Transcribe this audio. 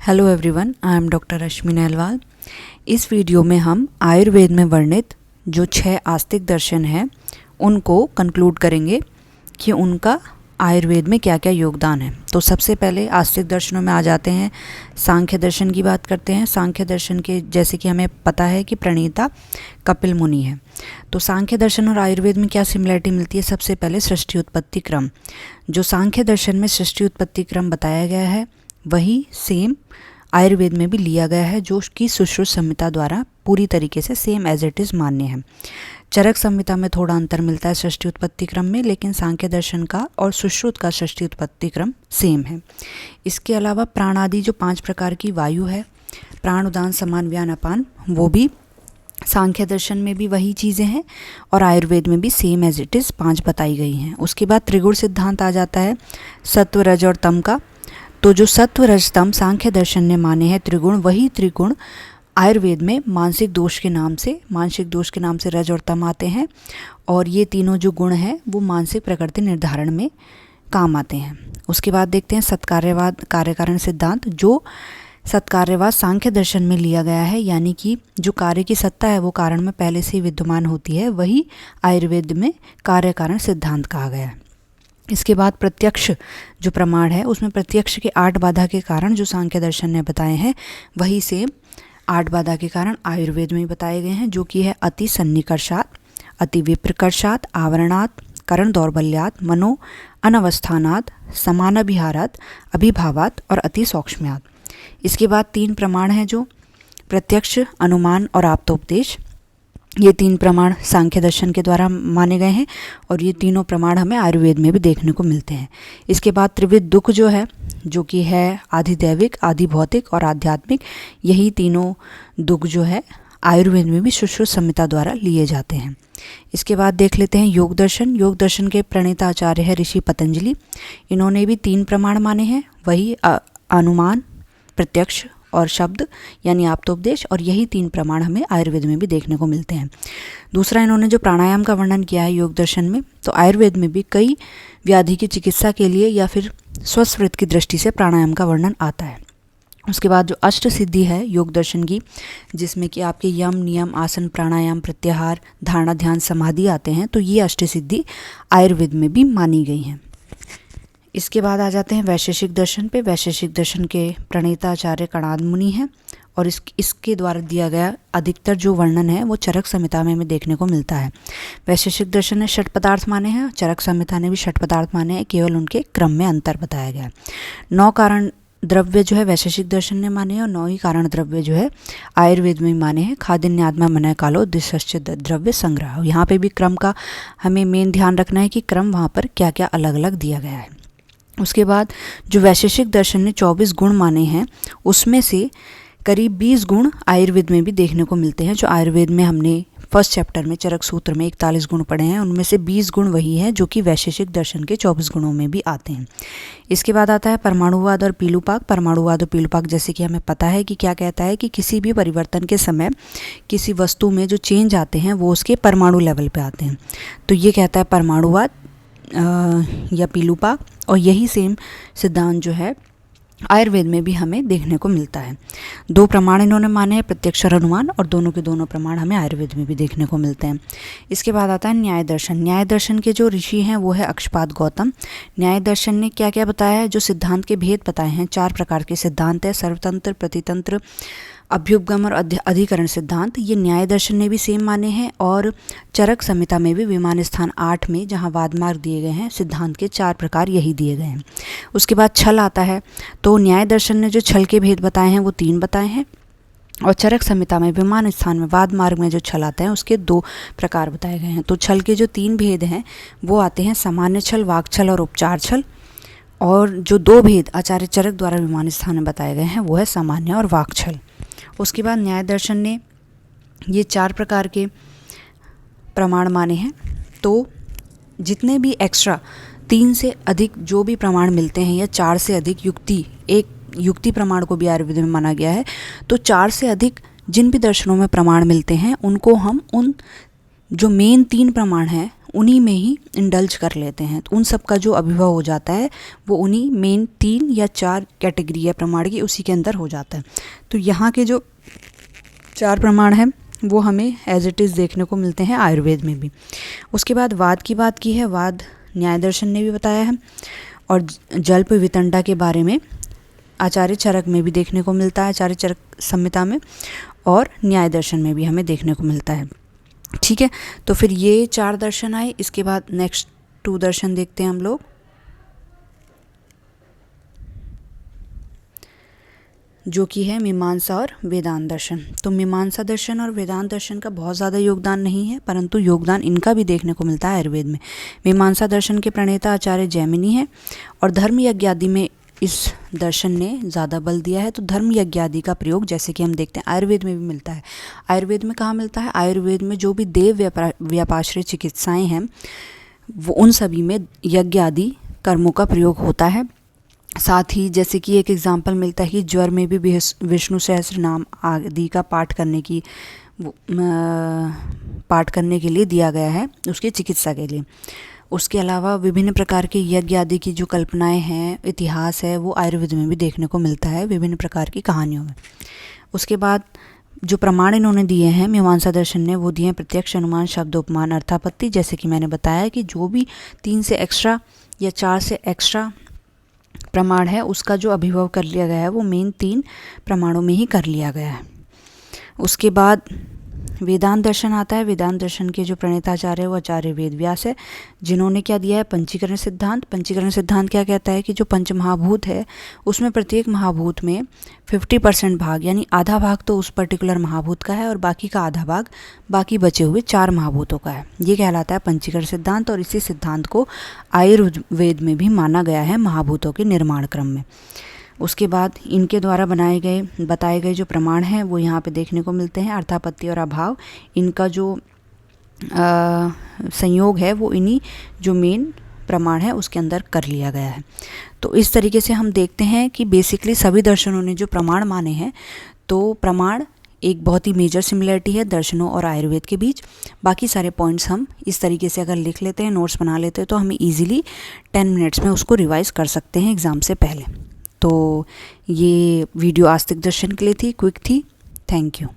Hello everyone, I am doctor Rashmi Nahalwal. इस video में हम आयुर्वेद में वर्णित जो 6 आस्तिक दर्शन हैं उनको कंक्लूड करेंगे कि उनका आयुर्वेद में क्या क्या योगदान है। तो सबसे पहले आस्तिक दर्शनों में आ जाते हैं, सांख्य दर्शन की बात करते हैं। सांख्य दर्शन के जैसे कि हमें पता है कि प्रणेता कपिल मुनि है। तो सांख्य दर्शन और आयुर्वेद में क्या सिमिलरिटी मिलती है? सबसे पहले सृष्टि उत्पत्ति क्रम, जो सांख्य दर्शन में सृष्टि उत्पत्ति क्रम बताया गया है वही सेम आयुर्वेद में भी लिया गया है, जो कि सुश्रुत संहिता द्वारा पूरी तरीके से सेम एज इट इज़ मान्य है। चरक संहिता में थोड़ा अंतर मिलता है सृष्टि उत्पत्ति क्रम में, लेकिन सांख्य दर्शन का और सुश्रुत का सृष्टि उत्पत्ति क्रम सेम है। इसके अलावा प्राणादि जो 5 प्रकार की वायु है, प्राण, उदान, समान, व्यान, अपान, वो भी सांख्य दर्शन में भी वही चीज़ें हैं और आयुर्वेद में भी सेम एज इट इज़ 5 बताई गई हैं। उसके बाद त्रिगुण सिद्धांत आ जाता है, सत्व, रज और तम का। तो जो सत्व, रज, तम सांख्य दर्शन ने माने हैं त्रिगुण, वही त्रिगुण आयुर्वेद में मानसिक दोष के नाम से रज और तम आते हैं। और ये तीनों जो गुण हैं वो मानसिक प्रकृति निर्धारण में काम आते हैं। उसके बाद देखते हैं सत्कार्यवाद, कार्यकारण सिद्धांत। जो सत्कार्यवाद सांख्य दर्शन में लिया गया है, यानी कि जो कार्य की सत्ता है वो कारण में पहले से ही विद्यमान होती है, वही आयुर्वेद में कार्यकारण सिद्धांत कहा गया है। इसके बाद प्रत्यक्ष जो प्रमाण है उसमें प्रत्यक्ष के 8 बाधा के कारण जो सांख्य दर्शन ने बताए हैं वही सेम 8 बाधा के कारण आयुर्वेद में बताए गए हैं, जो कि है अति सन्निकर्षात, अति विप्रकर्षात, आवरणात, करण दौर्बल्यात, मनो अनवस्थानात, समानाभिहारात, अभिभावात और अति सौक्ष्म्यात। इसके बाद 3 प्रमाण हैं जो प्रत्यक्ष, अनुमान और आप्तोपदेश। ये 3 प्रमाण सांख्य दर्शन के द्वारा माने गए हैं और ये तीनों प्रमाण हमें आयुर्वेद में भी देखने को मिलते हैं। इसके बाद त्रिविध दुख जो है, जो कि है आधिदैविक, आधि भौतिक और आध्यात्मिक, यही तीनों दुख जो है आयुर्वेद में भी सुश्रुत संहिता द्वारा लिए जाते हैं। इसके बाद देख लेते हैं योग दर्शन। योग दर्शन के प्रणेता आचार्य है ऋषि पतंजलि। इन्होंने भी 3 प्रमाण माने हैं, वही अनुमान, प्रत्यक्ष और शब्द यानी आप्तोपदेश, और यही 3 प्रमाण हमें आयुर्वेद में भी देखने को मिलते हैं। दूसरा, इन्होंने जो प्राणायाम का वर्णन किया है योग दर्शन में, तो आयुर्वेद में भी कई व्याधि की चिकित्सा के लिए या फिर स्वस्थ वृत्त की दृष्टि से प्राणायाम का वर्णन आता है। उसके बाद जो अष्ट सिद्धि है योग दर्शन की, जिसमें कि आपके यम, नियम, आसन, प्राणायाम, प्रत्याहार, धारणा, ध्यान, समाधि आते हैं, तो ये अष्ट सिद्धि आयुर्वेद में भी मानी गई हैं। इसके बाद आ जाते हैं वैशेषिक दर्शन पे। वैशेषिक दर्शन के प्रणेता आचार्य कणाद मुनि हैं और इसके द्वारा दिया गया अधिकतर जो वर्णन है वो चरक संहिता में हमें देखने को मिलता है। वैशेषिक दर्शन ने 6 पदार्थ माने हैं, चरक संहिता ने भी 6 पदार्थ माने हैं, केवल उनके क्रम में अंतर बताया गया है। 9 कारण द्रव्य जो है वैशेषिक दर्शन ने माने हैं और 9 ही कारण द्रव्य जो है आयुर्वेद में माने हैं। खाद्यान्नात्मा मन कालो दिशश्च द्रव्य संग्रह। यहाँ पे भी क्रम का हमें मेन ध्यान रखना है कि क्रम वहाँ पर क्या क्या अलग अलग दिया गया है। उसके बाद जो वैशेषिक दर्शन ने 24 गुण माने हैं, उसमें से करीब 20 गुण आयुर्वेद में भी देखने को मिलते हैं। जो आयुर्वेद में हमने फर्स्ट चैप्टर में चरक सूत्र में 41 गुण पढ़े हैं, उनमें से 20 गुण वही हैं जो कि वैशेषिक दर्शन के 24 गुणों में भी आते हैं। इसके बाद आता है परमाणुवाद और पीलूपाक। परमाणुवाद और पीलूपाक जैसे कि हमें पता है कि क्या कहता है कि किसी भी परिवर्तन के समय किसी वस्तु में जो चेंज आते हैं वो उसके परमाणु लेवल पे आते हैं, तो ये कहता है परमाणुवाद या पीलूपाक। और यही सेम सिद्धांत जो है आयुर्वेद में भी हमें देखने को मिलता है। 2 प्रमाण इन्होंने माने हैं, प्रत्यक्ष और अनुमान, और दोनों के दोनों प्रमाण हमें आयुर्वेद में भी देखने को मिलते हैं। इसके बाद आता है न्याय दर्शन। न्याय दर्शन के जो ऋषि हैं वो है अक्षपाद गौतम। न्याय दर्शन ने क्या क्या बताया है? जो सिद्धांत के भेद बताए हैं। 4 प्रकार के सिद्धांत है, सर्वतंत्र, प्रतितंत्र, अभ्युपगम और अधिकरण सिद्धांत। ये न्याय दर्शन ने भी सेम माने हैं और चरक संहिता में भी विमान स्थान 8 में जहाँ वाद मार्ग दिए गए हैं, सिद्धांत के 4 प्रकार यही दिए गए हैं। उसके बाद छल आता है, तो न्याय दर्शन ने जो छल के भेद बताए हैं वो 3 बताए हैं और चरक संहिता में विमान स्थान में वाद मार्ग में जो छल आता है उसके 2 प्रकार बताए गए हैं। तो छल के जो 3 भेद हैं वो आते हैं सामान्य छल, वाक छल और उपचार छल, और जो 2 भेद आचार्य चरक द्वारा विमान स्थान में बताए गए हैं वो है सामान्य और वाक छल। उसके बाद न्याय दर्शन ने ये 4 प्रकार के प्रमाण माने हैं। तो जितने भी एक्स्ट्रा 3 से अधिक जो भी प्रमाण मिलते हैं या 4 से अधिक युक्ति, एक युक्ति प्रमाण को भी आयुर्वेद में माना गया है, तो 4 से अधिक जिन भी दर्शनों में प्रमाण मिलते हैं उनको हम उन जो मेन 3 प्रमाण हैं उन्हीं में ही इंडल्ज कर लेते हैं। तो उन सब का जो अभिभव हो जाता है वो उन्हीं मेन 3 या 4 कैटेगरी है प्रमाण की, उसी के अंदर हो जाता है। तो यहाँ के जो 4 प्रमाण हैं वो हमें एज इट इज़ देखने को मिलते हैं आयुर्वेद में भी। उसके बाद वाद की बात की है, वाद न्याय दर्शन ने भी बताया है, और जल्प वितंडा के बारे में आचार्य चरक में भी देखने को मिलता है, आचार्य चरक संहिता में, और न्याय दर्शन में भी हमें देखने को मिलता है। ठीक है, तो फिर ये 4 दर्शन आए। इसके बाद नेक्स्ट 2 दर्शन देखते हैं हम लोग, जो कि है मीमांसा और वेदांत दर्शन। तो मीमांसा दर्शन और वेदांत दर्शन का बहुत ज़्यादा योगदान नहीं है, परंतु योगदान इनका भी देखने को मिलता है आयुर्वेद में। मीमांसा दर्शन के प्रणेता आचार्य जैमिनी है, और धर्म यज्ञ आदि में इस दर्शन ने ज़्यादा बल दिया है। तो धर्म यज्ञ आदि का प्रयोग जैसे कि हम देखते हैं आयुर्वेद में भी मिलता है। आयुर्वेद में कहाँ मिलता है? आयुर्वेद में जो भी देव व्यापाश्रय चिकित्साएँ हैं वो उन सभी में यज्ञ आदि कर्मों का प्रयोग होता है। साथ ही जैसे कि एक एग्जाम्पल मिलता है कि ज्वर में भी विष्णु सहस्त्र नाम आदि का पाठ करने के लिए दिया गया है, उसकी चिकित्सा के लिए। उसके अलावा विभिन्न प्रकार के यज्ञ आदि की जो कल्पनाएं हैं, इतिहास है, वो आयुर्वेद में भी देखने को मिलता है विभिन्न प्रकार की कहानियों में। उसके बाद जो प्रमाण इन्होंने दिए हैं मीमांसा दर्शन ने, वो दिए हैं प्रत्यक्ष, अनुमान, शब्द, उपमान, अर्थापत्ति। जैसे कि मैंने बताया कि जो भी 3 से एक्स्ट्रा या 4 से एक्स्ट्रा प्रमाण है उसका जो अभिभव कर लिया गया है वो मेन 3 प्रमाणों में ही कर लिया गया है। उसके बाद वेदांत दर्शन आता है। वेदांत दर्शन के जो प्रणेताचार्य है वो आचार्य वेदव्यास है, जिन्होंने क्या दिया है? पंचीकरण सिद्धांत। पंचीकरण सिद्धांत क्या कहता है कि जो पंच महाभूत है उसमें प्रत्येक महाभूत में 50% भाग, यानी आधा भाग तो उस पर्टिकुलर महाभूत का है और बाकी का आधा भाग बाकी बचे हुए 4 महाभूतों का है। ये कहलाता है पंचीकरण सिद्धांत, और इसी सिद्धांत को आयुर्वेद में भी माना गया है महाभूतों के निर्माण क्रम में। उसके बाद इनके द्वारा बताए गए जो प्रमाण हैं वो यहाँ पे देखने को मिलते हैं। अर्थापत्ति और अभाव, इनका जो संयोग है वो इन्हीं जो मेन प्रमाण है उसके अंदर कर लिया गया है। तो इस तरीके से हम देखते हैं कि बेसिकली सभी दर्शनों ने जो प्रमाण माने हैं, तो प्रमाण एक बहुत ही मेजर सिमिलरिटी है दर्शनों और आयुर्वेद के बीच। बाकी सारे पॉइंट्स हम इस तरीके से अगर लिख लेते हैं, नोट्स बना लेते हैं, तो हम ईजिली 10 मिनट्स में उसको रिवाइज कर सकते हैं एग्ज़ाम से पहले। तो ये वीडियो आस्तिक दर्शन के लिए थी, क्विक थी। Thank you.